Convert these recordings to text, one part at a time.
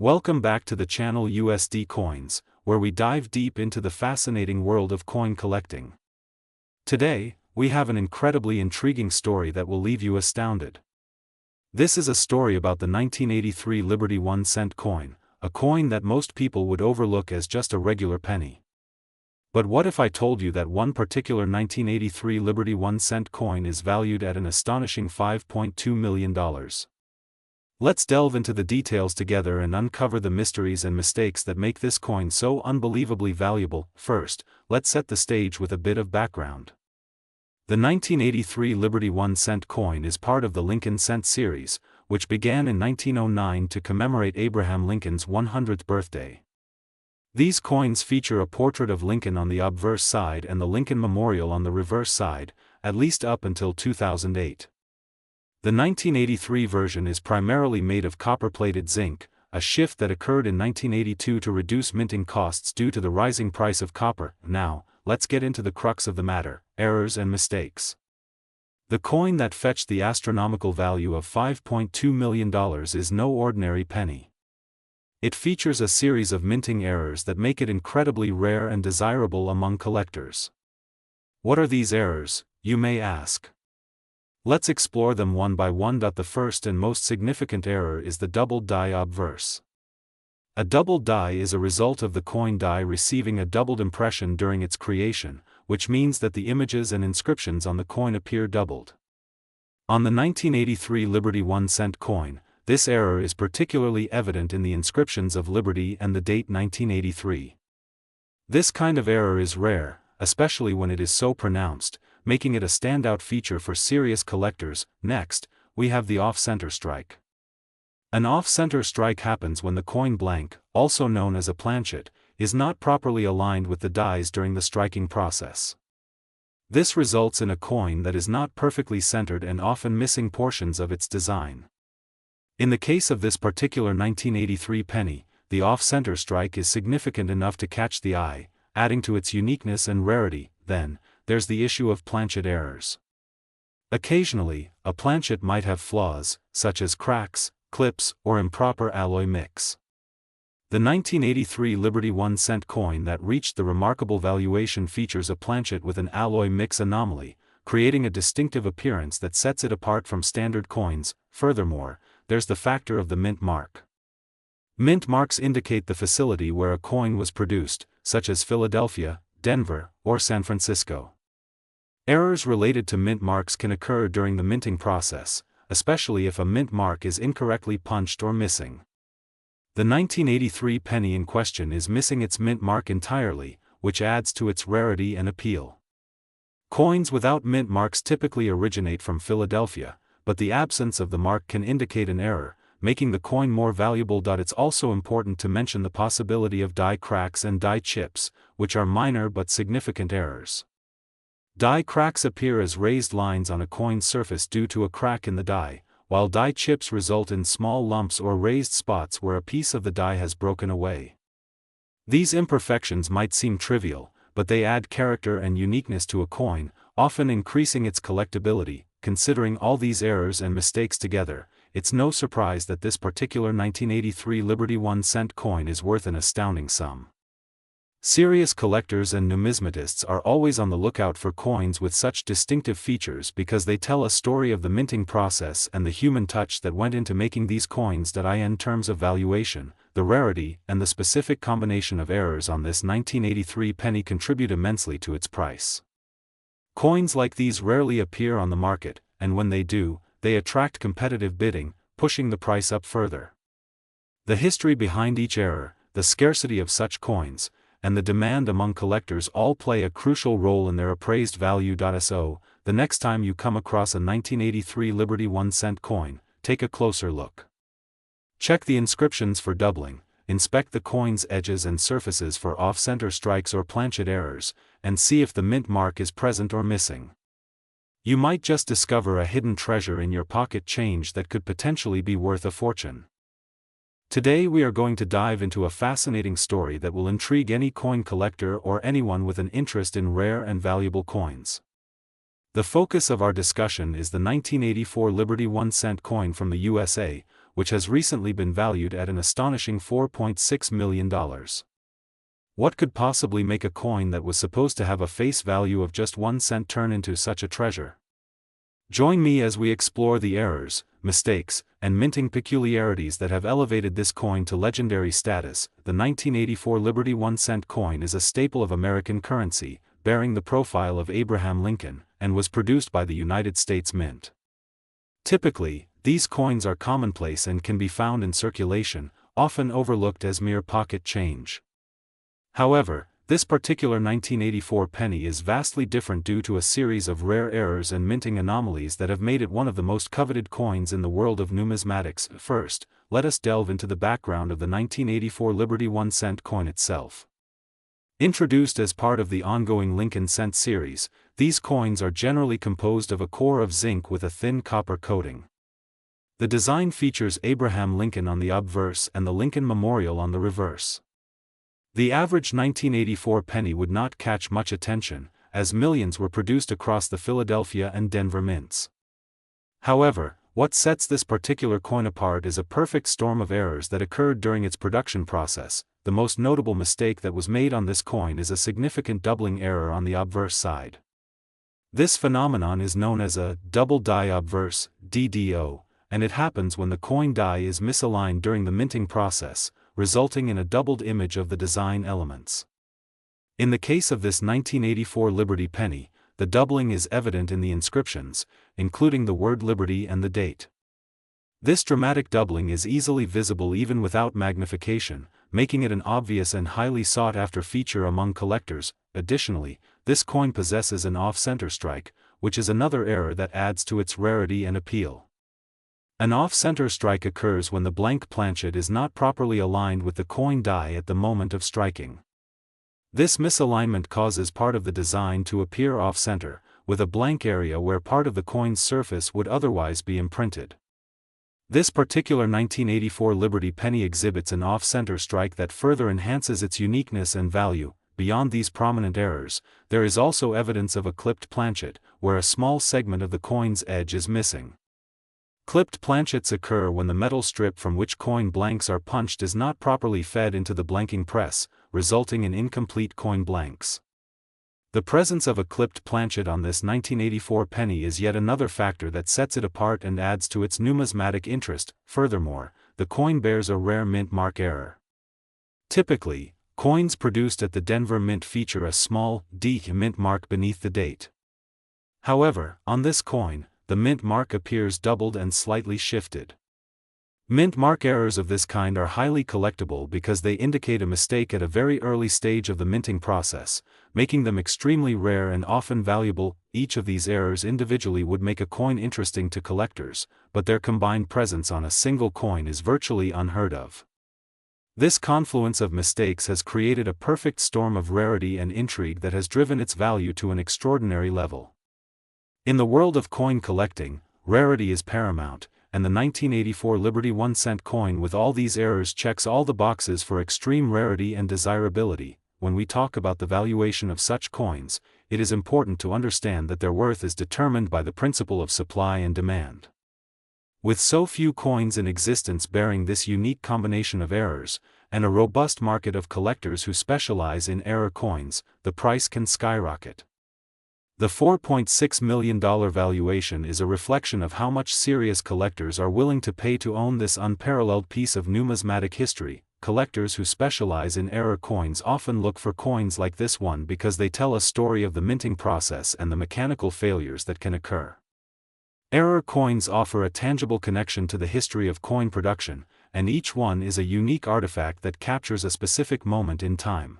Welcome back to the channel USD Coins, where we dive deep into the fascinating world of coin collecting. Today, we have an incredibly intriguing story that will leave you astounded. This is a story about the 1983 Liberty 1-cent coin, a coin that most people would overlook as just a regular penny. But what if I told you that one particular 1983 Liberty 1-cent coin is valued at an astonishing $5.2 million? Let's delve into the details together and uncover the mysteries and mistakes that make this coin so unbelievably valuable. First, let's set the stage with a bit of background. The 1983 Liberty 1-cent coin is part of the Lincoln Cent series, which began in 1909 to commemorate Abraham Lincoln's 100th birthday. These coins feature a portrait of Lincoln on the obverse side and the Lincoln Memorial on the reverse side, at least up until 2008. The 1983 version is primarily made of copper-plated zinc, a shift that occurred in 1982 to reduce minting costs due to the rising price of copper. Now, let's get into the crux of the matter: errors and mistakes. The coin that fetched the astronomical value of $5.2 million is no ordinary penny. It features a series of minting errors that make it incredibly rare and desirable among collectors. What are these errors, you may ask? Let's explore them one by one. The first and most significant error is the doubled die obverse. A doubled die is a result of the coin die receiving a doubled impression during its creation, which means that the images and inscriptions on the coin appear doubled. On the 1983 Liberty 1-cent coin, this error is particularly evident in the inscriptions of Liberty and the date 1983. This kind of error is rare, especially when it is so pronounced, making it a standout feature for serious collectors. Next, we have the off-center strike. An off-center strike happens when the coin blank, also known as a planchet, is not properly aligned with the dies during the striking process. This results in a coin that is not perfectly centered and often missing portions of its design. In the case of this particular 1983 penny, the off-center strike is significant enough to catch the eye, adding to its uniqueness and rarity. Then, there's the issue of planchet errors. Occasionally, a planchet might have flaws, such as cracks, clips, or improper alloy mix. The 1983 Liberty 1-cent coin that reached the remarkable valuation features a planchet with an alloy mix anomaly, creating a distinctive appearance that sets it apart from standard coins. Furthermore, there's the factor of the mint mark. Mint marks indicate the facility where a coin was produced, such as Philadelphia, Denver, or San Francisco. Errors related to mint marks can occur during the minting process, especially if a mint mark is incorrectly punched or missing. The 1983 penny in question is missing its mint mark entirely, which adds to its rarity and appeal. Coins without mint marks typically originate from Philadelphia, but the absence of the mark can indicate an error, making the coin more valuable. It's also important to mention the possibility of die cracks and die chips, which are minor but significant errors. Die cracks appear as raised lines on a coin's surface due to a crack in the die, while die chips result in small lumps or raised spots where a piece of the die has broken away. These imperfections might seem trivial, but they add character and uniqueness to a coin, often increasing its collectability. Considering all these errors and mistakes together, it's no surprise that this particular 1983 Liberty 1-cent coin is worth an astounding sum. Serious collectors and numismatists are always on the lookout for coins with such distinctive features because they tell a story of the minting process and the human touch that went into making these coins. In terms of valuation, the rarity and the specific combination of errors on this 1983 penny contribute immensely to its price. Coins like these rarely appear on the market, and when they do, they attract competitive bidding, pushing the price up further. The history behind each error, the scarcity of such coins, and the demand among collectors all play a crucial role in their appraised value. So, the next time you come across a 1983 Liberty 1-cent coin, take a closer look. Check the inscriptions for doubling, inspect the coin's edges and surfaces for off-center strikes or planchet errors, and see if the mint mark is present or missing. You might just discover a hidden treasure in your pocket change that could potentially be worth a fortune. Today we are going to dive into a fascinating story that will intrigue any coin collector or anyone with an interest in rare and valuable coins. The focus of our discussion is the 1984 Liberty 1-cent coin from the USA, which has recently been valued at an astonishing $4.6 million. What could possibly make a coin that was supposed to have a face value of just 1 cent turn into such a treasure? Join me as we explore the errors, mistakes, and minting peculiarities that have elevated this coin to legendary status. The 1984 Liberty 1-cent coin is a staple of American currency, bearing the profile of Abraham Lincoln, and was produced by the United States Mint. Typically, these coins are commonplace and can be found in circulation, often overlooked as mere pocket change. However, this particular 1984 penny is vastly different due to a series of rare errors and minting anomalies that have made it one of the most coveted coins in the world of numismatics. First, let us delve into the background of the 1984 Liberty 1-cent coin itself. Introduced as part of the ongoing Lincoln cent series, these coins are generally composed of a core of zinc with a thin copper coating. The design features Abraham Lincoln on the obverse and the Lincoln Memorial on the reverse. The average 1984 penny would not catch much attention, as millions were produced across the Philadelphia and Denver mints. However, what sets this particular coin apart is a perfect storm of errors that occurred during its production process. The most notable mistake that was made on this coin is a significant doubling error on the obverse side. This phenomenon is known as a double die obverse (DDO), and it happens when the coin die is misaligned during the minting process, resulting in a doubled image of the design elements. In the case of this 1984 Liberty penny, the doubling is evident in the inscriptions, including the word Liberty and the date. This dramatic doubling is easily visible even without magnification, making it an obvious and highly sought-after feature among collectors. Additionally, this coin possesses an off-center strike, which is another error that adds to its rarity and appeal. An off-center strike occurs when the blank planchet is not properly aligned with the coin die at the moment of striking. This misalignment causes part of the design to appear off-center, with a blank area where part of the coin's surface would otherwise be imprinted. This particular 1984 Liberty penny exhibits an off-center strike that further enhances its uniqueness and value. Beyond these prominent errors, there is also evidence of a clipped planchet, where a small segment of the coin's edge is missing. Clipped planchets occur when the metal strip from which coin blanks are punched is not properly fed into the blanking press, resulting in incomplete coin blanks. The presence of a clipped planchet on this 1984 penny is yet another factor that sets it apart and adds to its numismatic interest. Furthermore, the coin bears a rare mint mark error. Typically, coins produced at the Denver Mint feature a small D mint mark beneath the date. However, on this coin, the mint mark appears doubled and slightly shifted. Mint mark errors of this kind are highly collectible because they indicate a mistake at a very early stage of the minting process, making them extremely rare and often valuable. Each of these errors individually would make a coin interesting to collectors, but their combined presence on a single coin is virtually unheard of. This confluence of mistakes has created a perfect storm of rarity and intrigue that has driven its value to an extraordinary level. In the world of coin collecting, rarity is paramount, and the 1984 Liberty 1-cent coin with all these errors checks all the boxes for extreme rarity and desirability. When we talk about the valuation of such coins, it is important to understand that their worth is determined by the principle of supply and demand. With so few coins in existence bearing this unique combination of errors, and a robust market of collectors who specialize in error coins, the price can skyrocket. The $4.6 million valuation is a reflection of how much serious collectors are willing to pay to own this unparalleled piece of numismatic history. Collectors who specialize in error coins often look for coins like this one because they tell a story of the minting process and the mechanical failures that can occur. Error coins offer a tangible connection to the history of coin production, and each one is a unique artifact that captures a specific moment in time.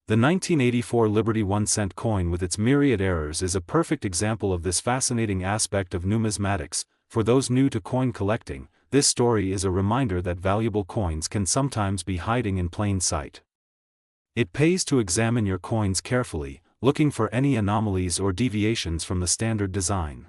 The 1984 Liberty 1-cent coin with its myriad errors is a perfect example of this fascinating aspect of numismatics. For those new to coin collecting, this story is a reminder that valuable coins can sometimes be hiding in plain sight. It pays to examine your coins carefully, looking for any anomalies or deviations from the standard design.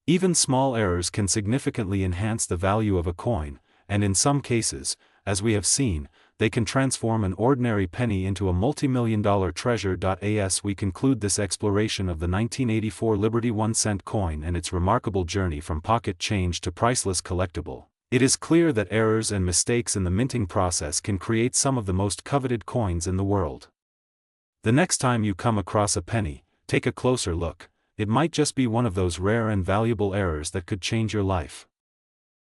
Even small errors can significantly enhance the value of a coin, and in some cases, as we have seen, they can transform an ordinary penny into a multi-million-dollar treasure. As we conclude this exploration of the 1984 Liberty 1-cent coin and its remarkable journey from pocket change to priceless collectible, It is clear that errors and mistakes in the minting process can create some of the most coveted coins in the world. The next time you come across a penny, take a closer look. It might just be one of those rare and valuable errors that could change your life.